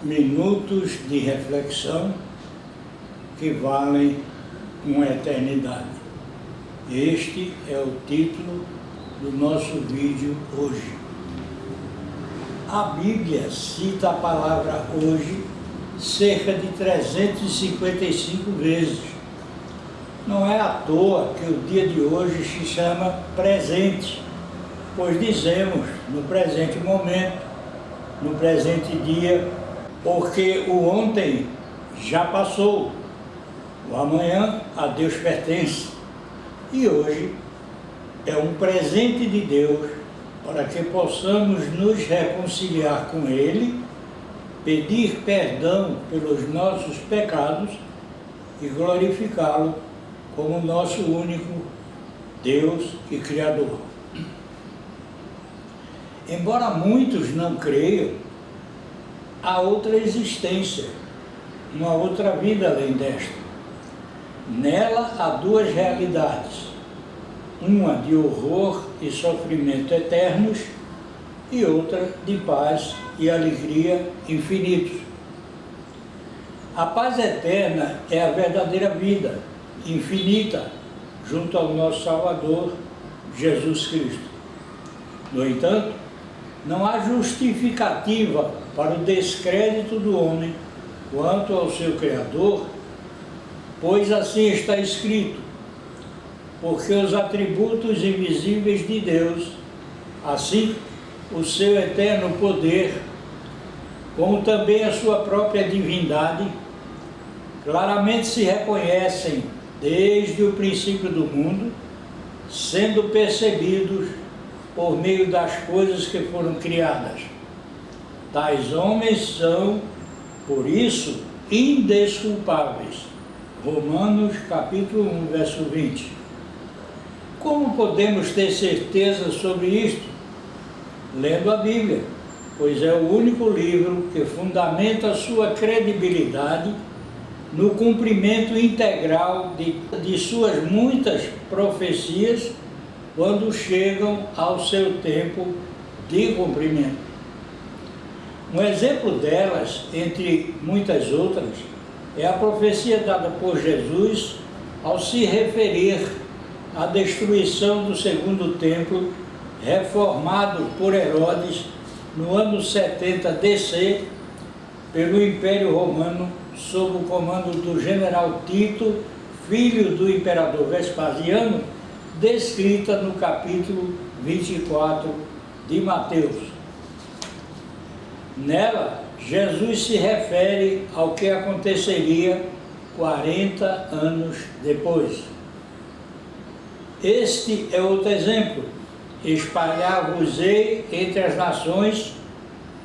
minutos de reflexão que valem uma eternidade. Este é o título do nosso vídeo hoje. A Bíblia cita a palavra hoje cerca de 355 vezes. Não é à toa que o dia de hoje se chama presente, pois dizemos no presente momento, no presente dia, porque o ontem já passou, o amanhã a Deus pertence, e hoje é um presente de Deus para que possamos nos reconciliar com Ele, pedir perdão pelos nossos pecados e glorificá-lo como nosso único Deus e Criador. Embora muitos não creiam, há outra existência, uma outra vida além desta. Nela há duas realidades, uma de horror e sofrimento eternos e outra de paz e alegria infinitos. A paz eterna é a verdadeira vida, infinita, junto ao nosso Salvador, Jesus Cristo. No entanto, não há justificativa para o descrédito do homem quanto ao seu Criador, pois assim está escrito: porque os atributos invisíveis de Deus, assim o seu eterno poder, como também a sua própria divindade, claramente se reconhecem desde o princípio do mundo, sendo percebidos por meio das coisas que foram criadas. Tais homens são, por isso, indesculpáveis. Romanos capítulo 1, verso 20. Como podemos ter certeza sobre isto? Lendo a Bíblia, pois é o único livro que fundamenta sua credibilidade no cumprimento integral de suas muitas profecias quando chegam ao seu tempo de cumprimento. Um exemplo delas, entre muitas outras, é a profecia dada por Jesus ao se referir à destruição do segundo templo, reformado por Herodes no ano 70 DC, pelo Império Romano, sob o comando do general Tito, filho do imperador Vespasiano, descrita no capítulo 24 de Mateus. Nela, Jesus se refere ao que aconteceria 40 anos depois. Este é outro exemplo: espalhar-vos-ei entre as nações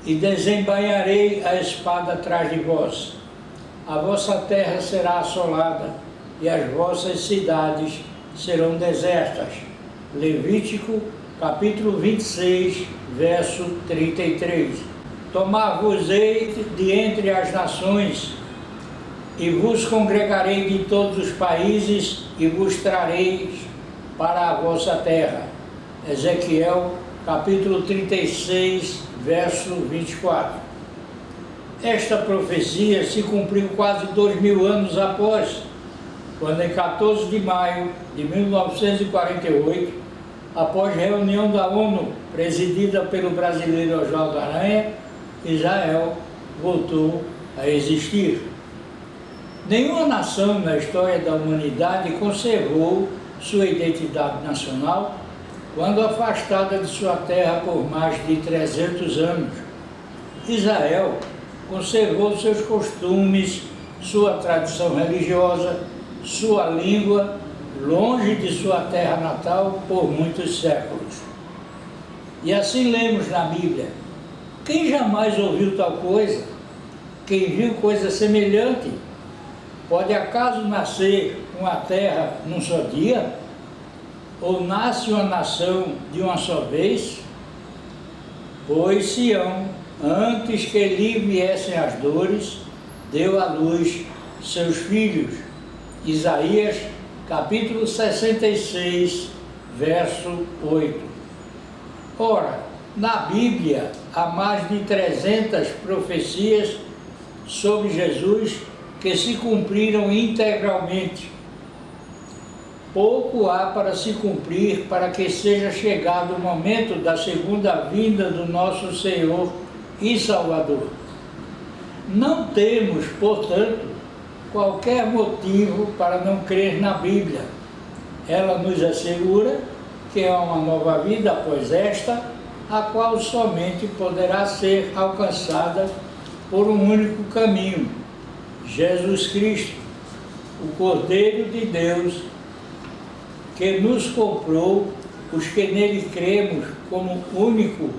e desembainharei a espada atrás de vós. A vossa terra será assolada e as vossas cidades serão desertas. Levítico capítulo 26, verso 33. Tomar-vos-ei de entre as nações e vos congregarei de todos os países e vos trarei para a vossa terra. Ezequiel capítulo 36, verso 24. Esta profecia se cumpriu quase 2000 anos após, quando em 14 de maio de 1948, após reunião da ONU, presidida pelo brasileiro Oswaldo Aranha, Israel voltou a existir. Nenhuma nação na história da humanidade conservou sua identidade nacional quando afastada de sua terra por mais de 300 anos. Israel conservou seus costumes, sua tradição religiosa, sua língua, longe de sua terra natal por muitos séculos. E assim lemos na Bíblia: quem jamais ouviu tal coisa? Quem viu coisa semelhante? Pode acaso nascer uma terra num só dia? Ou nasce uma nação de uma só vez? Pois Sião, antes que lhe viessem as dores, deu à luz seus filhos. Isaías capítulo 66, verso 8. Ora, na Bíblia há mais de 300 profecias sobre Jesus que se cumpriram integralmente. Pouco há para se cumprir para que seja chegado o momento da segunda vinda do nosso Senhor e Salvador. Não temos, portanto, qualquer motivo para não crer na Bíblia. Ela nos assegura que há uma nova vida após esta, a qual somente poderá ser alcançada por um único caminho: Jesus Cristo, o Cordeiro de Deus, que nos comprou, os que nele cremos, como único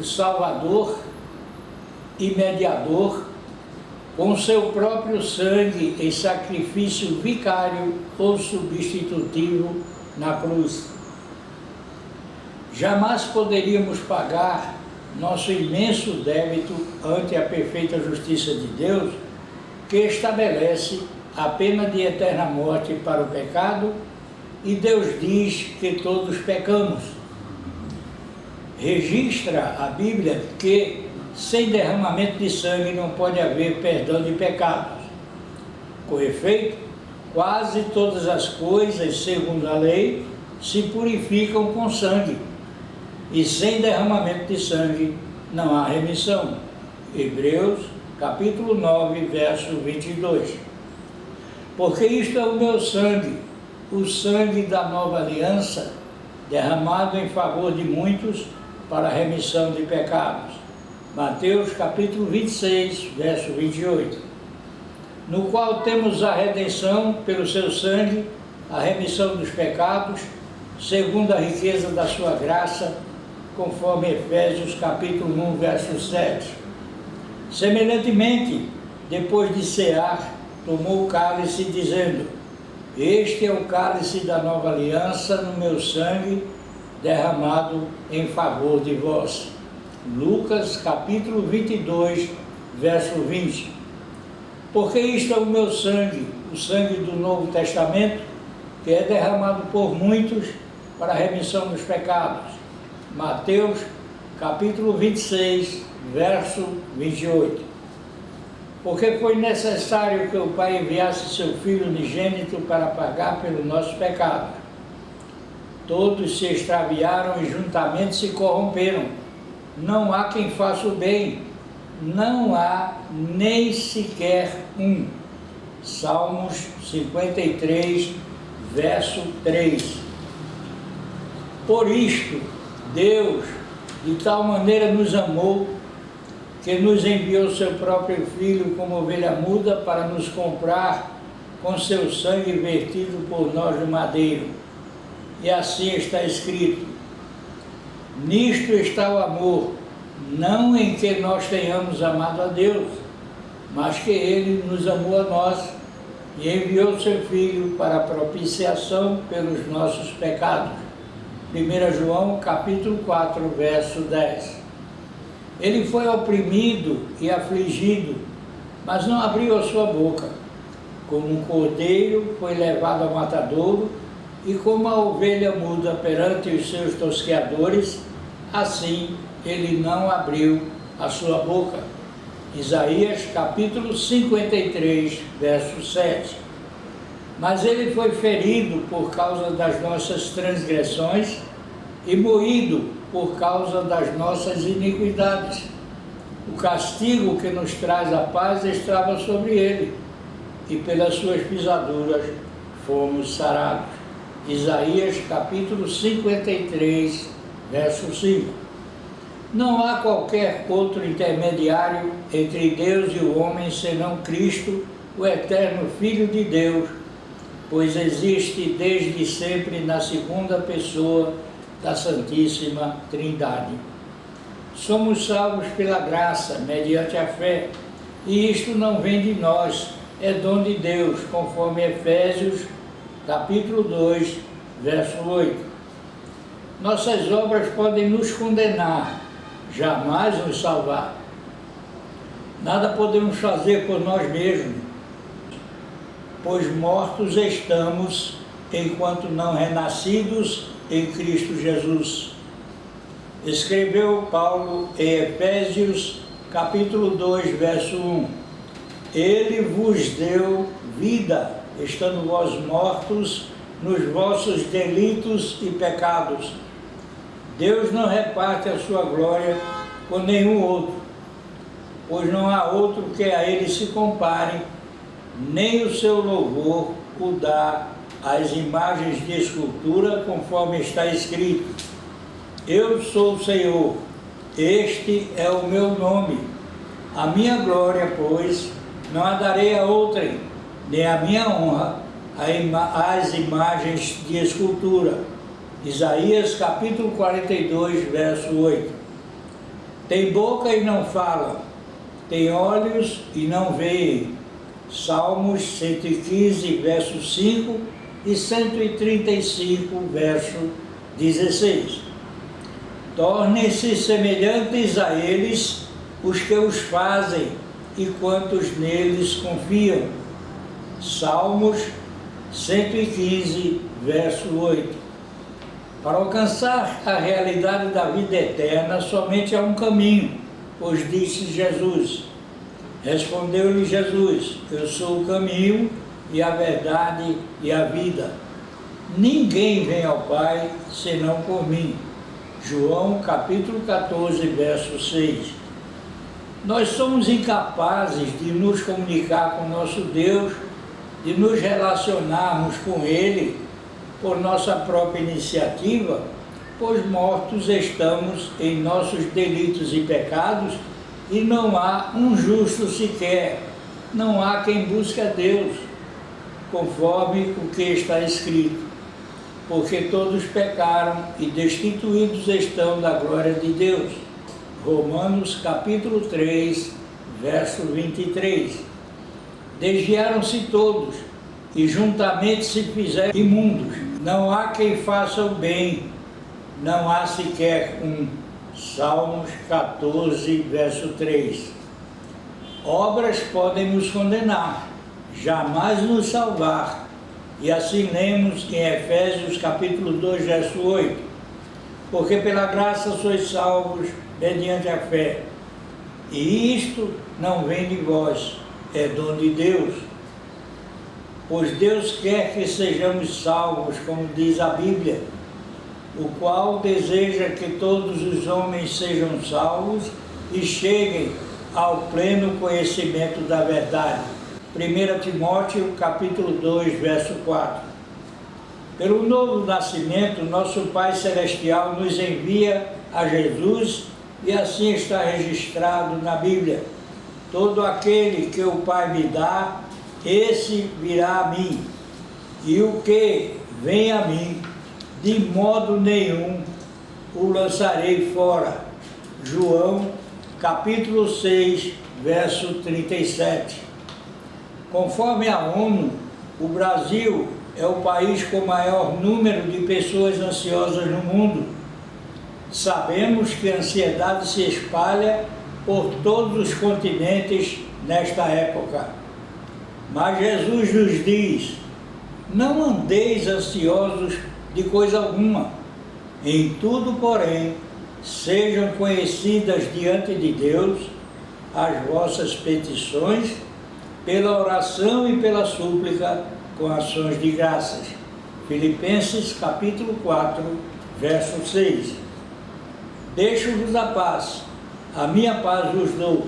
Salvador e mediador, com seu próprio sangue em sacrifício vicário ou substitutivo na cruz. Jamais poderíamos pagar nosso imenso débito ante a perfeita justiça de Deus, que estabelece a pena de eterna morte para o pecado, e Deus diz que todos pecamos. Registra a Bíblia que sem derramamento de sangue não pode haver perdão de pecados. Com efeito, quase todas as coisas, segundo a lei, se purificam com sangue, e sem derramamento de sangue não há remissão. Hebreus, capítulo 9, verso 22. Porque isto é o meu sangue, o sangue da nova aliança, derramado em favor de muitos para a remissão de pecados. Mateus, capítulo 26, verso 28. No qual temos a redenção pelo seu sangue, a remissão dos pecados, segundo a riqueza da sua graça, conforme Efésios capítulo 1, verso 7. Semelhantemente, depois de cear, tomou o cálice, dizendo: este é o cálice da nova aliança no meu sangue, derramado em favor de vós. Lucas capítulo 22, verso 20. Porque isto é o meu sangue, o sangue do Novo Testamento, que é derramado por muitos para a remissão dos pecados. Mateus capítulo 26, verso 28. Porque foi necessário que o Pai enviasse seu Filho unigênito para pagar pelos nossos pecados. Todos se extraviaram e juntamente se corromperam. Não há quem faça o bem, não há nem sequer um. Salmos 53, verso 3. Por isto, Deus de tal maneira nos amou, que nos enviou seu próprio Filho como ovelha muda para nos comprar com seu sangue vertido por nós no madeiro. E assim está escrito: nisto está o amor, não em que nós tenhamos amado a Deus, mas que Ele nos amou a nós e enviou seu Filho para a propiciação pelos nossos pecados. 1 João capítulo 4, verso 10. Ele foi oprimido e afligido, mas não abriu a sua boca. Como um cordeiro foi levado ao matadouro, e como a ovelha muda perante os seus tosqueadores, assim ele não abriu a sua boca. Isaías capítulo 53, verso 7. Mas ele foi ferido por causa das nossas transgressões e moído por causa das nossas iniquidades. O castigo que nos traz a paz estava sobre ele, e pelas suas pisaduras fomos sarados. Isaías capítulo 53, verso 5. Não há qualquer outro intermediário entre Deus e o homem senão Cristo, o eterno Filho de Deus, pois existe desde sempre na segunda pessoa da Santíssima Trindade. Somos salvos pela graça, mediante a fé, e isto não vem de nós, é dom de Deus, conforme Efésios capítulo 2, verso 8. Nossas obras podem nos condenar, jamais nos salvar. Nada podemos fazer por nós mesmos, pois mortos estamos enquanto não renascidos em Cristo Jesus. Escreveu Paulo em Efésios capítulo 2, verso 1. Ele vos deu vida, estando vós mortos nos vossos delitos e pecados. Deus não reparte a sua glória com nenhum outro, pois não há outro que a ele se compare, nem o seu louvor o dá às imagens de escultura, conforme está escrito: Eu sou o Senhor, este é o meu nome. A minha glória, pois, não a darei a outrem, nem a minha honra às imagens de escultura. Isaías capítulo 42, verso 8. Tem boca e não fala, tem olhos e não veem. Salmos 115, verso 5 e 135, verso 16. Tornem-se semelhantes a eles os que os fazem e quantos neles confiam. Salmos 115, verso 8. Para alcançar a realidade da vida eterna, somente há um caminho, pois disse Jesus. Respondeu-lhe Jesus: Eu sou o caminho e a verdade e a vida. Ninguém vem ao Pai senão por mim. João capítulo 14, verso 6. Nós somos incapazes de nos comunicar com nosso Deus, de nos relacionarmos com Ele por nossa própria iniciativa, pois mortos estamos em nossos delitos e pecados, e não há um justo sequer, não há quem busque a Deus, conforme o que está escrito, porque todos pecaram e destituídos estão da glória de Deus. Romanos capítulo 3, verso 23. Desviaram-se todos e juntamente se fizeram imundos. Não há quem faça o bem, não há sequer um. Salmos 14, verso 3. Obras podem nos condenar, jamais nos salvar. E assim lemos em Efésios capítulo 2, verso 8. Porque pela graça sois salvos mediante a fé. E isto não vem de vós, é dom de Deus. Pois Deus quer que sejamos salvos, como diz a Bíblia, o qual deseja que todos os homens sejam salvos e cheguem ao pleno conhecimento da verdade. 1 Timóteo capítulo 2, verso 4. Pelo novo nascimento, nosso Pai Celestial nos envia a Jesus, e assim está registrado na Bíblia: todo aquele que o Pai me dá, esse virá a mim, e o que vem a mim, de modo nenhum o lançarei fora. João capítulo 6, verso 37. Conforme a ONU, o Brasil é o país com maior número de pessoas ansiosas no mundo. Sabemos que a ansiedade se espalha por todos os continentes nesta época. Mas Jesus nos diz: não andeis ansiosos de coisa alguma. Em tudo, porém, sejam conhecidas diante de Deus as vossas petições, pela oração e pela súplica, com ações de graças. Filipenses capítulo 4, verso 6. Deixo-vos a paz, a minha paz vos dou,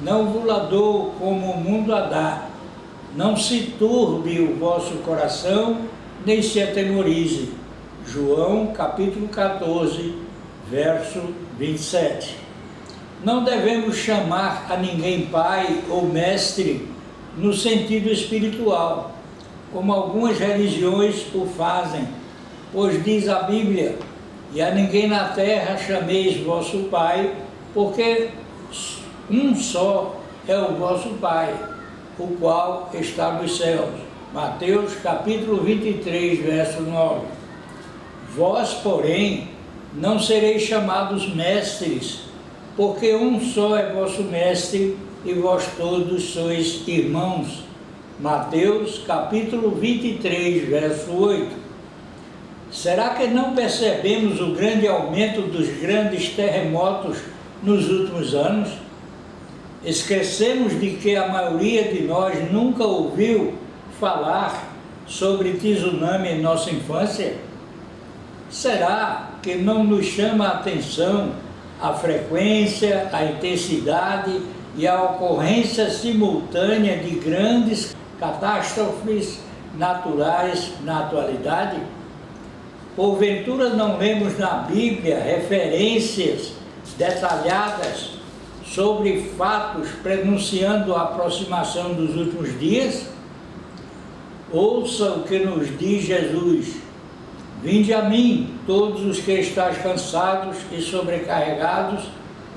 não vos la dou como o mundo a dá. Não se turbe o vosso coração, nem se atemorize. João capítulo 14, verso 27. Não devemos chamar a ninguém pai ou mestre no sentido espiritual, como algumas religiões o fazem, pois diz a Bíblia: e a ninguém na terra chameis vosso pai, porque um só é o vosso Pai, o qual está nos céus. Mateus capítulo 23, verso 9. Vós, porém, não sereis chamados mestres, porque um só é vosso mestre, e vós todos sois irmãos. Mateus capítulo 23, verso 8. Será que não percebemos o grande aumento dos grandes terremotos nos últimos anos? Esquecemos de que a maioria de nós nunca ouviu falar sobre tsunami em nossa infância? Será que não nos chama a atenção a frequência, a intensidade e a ocorrência simultânea de grandes catástrofes naturais na atualidade? Porventura não lemos na Bíblia referências detalhadas sobre fatos prenunciando a aproximação dos últimos dias? Ouça o que nos diz Jesus: vinde a mim, todos os que estáis cansados e sobrecarregados,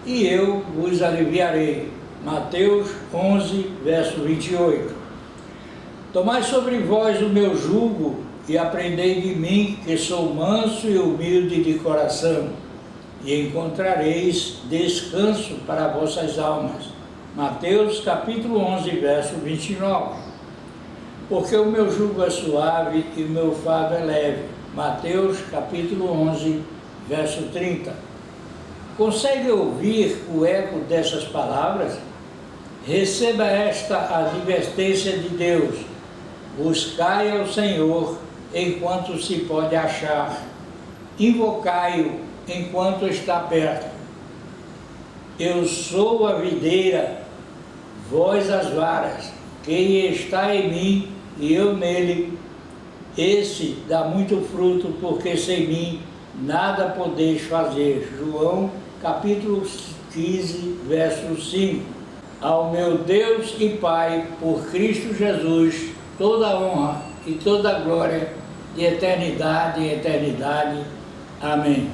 e eu vos aliviarei. Mateus 11, verso 28. Tomai sobre vós o meu jugo e aprendei de mim, que sou manso e humilde de coração, e encontrareis descanso para vossas almas. Mateus capítulo 11, verso 29. Porque o meu jugo é suave e o meu fardo é leve. Mateus capítulo 11, verso 30. Consegue ouvir o eco dessas palavras? Receba esta advertência de Deus: buscai ao Senhor enquanto se pode achar, invocai-o enquanto está perto. Eu sou a videira, vós as varas. Quem está em mim e eu nele, esse dá muito fruto, porque sem mim nada podeis fazer. João capítulo 15, verso 5. Ao meu Deus e Pai, por Cristo Jesus, toda a honra e toda a glória, de eternidade em eternidade. Amém.